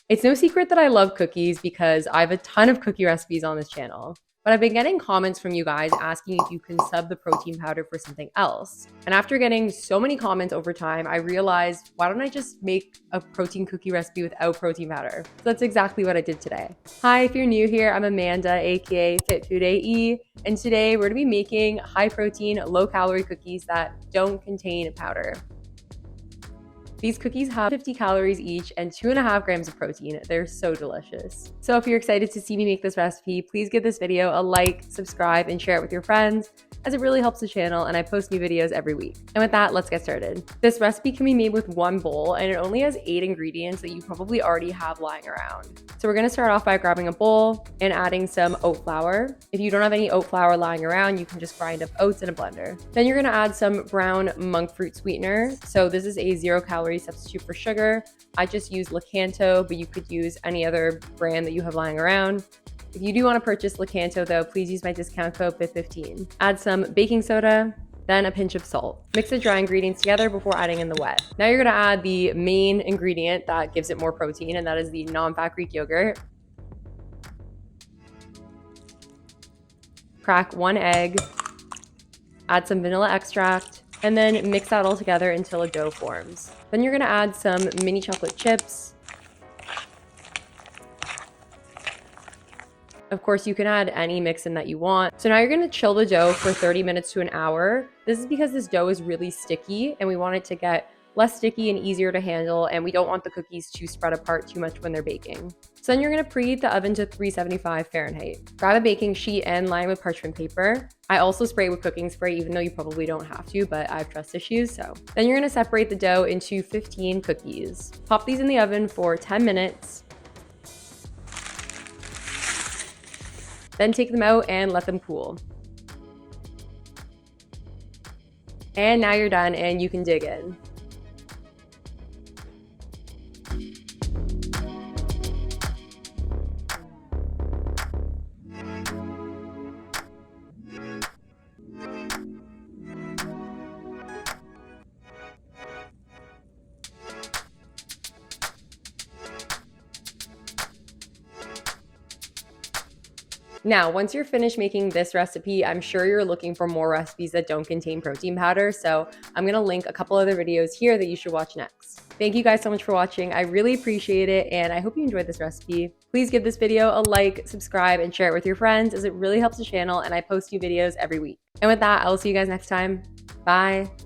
It's no secret that I love cookies because I have a ton of cookie recipes on this channel. But I've been getting comments from you guys asking if you can sub the protein powder for something else. And after getting so many comments over time, I realized, why don't I just make a protein cookie recipe without protein powder? So that's exactly what I did today. Hi, if you're new here, I'm Amanda, aka Fit Food AE, and today we're gonna be making high protein, low calorie cookies that don't contain powder. These cookies have 50 calories each and 2.5 grams of protein. They're so delicious. So if you're excited to see me make this recipe, please give this video a like, subscribe, and share it with your friends, as it really helps the channel and I post new videos every week. And with that, let's get started. This recipe can be made with one bowl and it only has 8 ingredients that you probably already have lying around. So we're gonna start off by grabbing a bowl and adding some oat flour. If you don't have any oat flour lying around, you can just grind up oats in a blender. Then you're gonna add some brown monk fruit sweetener. So this is a 0-calorie substitute for sugar. I just use Lakanto, but you could use any other brand that you have lying around. If you do want to purchase Lakanto though, please use my discount code FIT15. Add some baking soda, then a pinch of salt. Mix the dry ingredients together before adding in the wet. Now you're gonna add the main ingredient that gives it more protein, and that is the non-fat Greek yogurt. Crack 1 egg, add some vanilla extract, and then mix that all together until a dough forms. Then you're gonna add some mini chocolate chips. Of course, you can add any mix-in that you want. So now you're gonna chill the dough for 30 minutes to an hour. This is because this dough is really sticky and we want it to get less sticky and easier to handle, and we don't want the cookies to spread apart too much when they're baking. So then you're gonna preheat the oven to 375 Fahrenheit. Grab a baking sheet and line with parchment paper. I also spray with cooking spray, even though you probably don't have to, but I have trust issues, so. Then you're gonna separate the dough into 15 cookies. Pop these in the oven for 10 minutes. Then take them out and let them cool. And now you're done and you can dig in. Now, once you're finished making this recipe, I'm sure you're looking for more recipes that don't contain protein powder, so I'm gonna link a couple other videos here that you should watch next. Thank you guys so much for watching. I really appreciate it, and I hope you enjoyed this recipe. Please give this video a like, subscribe, and share it with your friends, as it really helps the channel, and I post new videos every week. And with that, I will see you guys next time. Bye.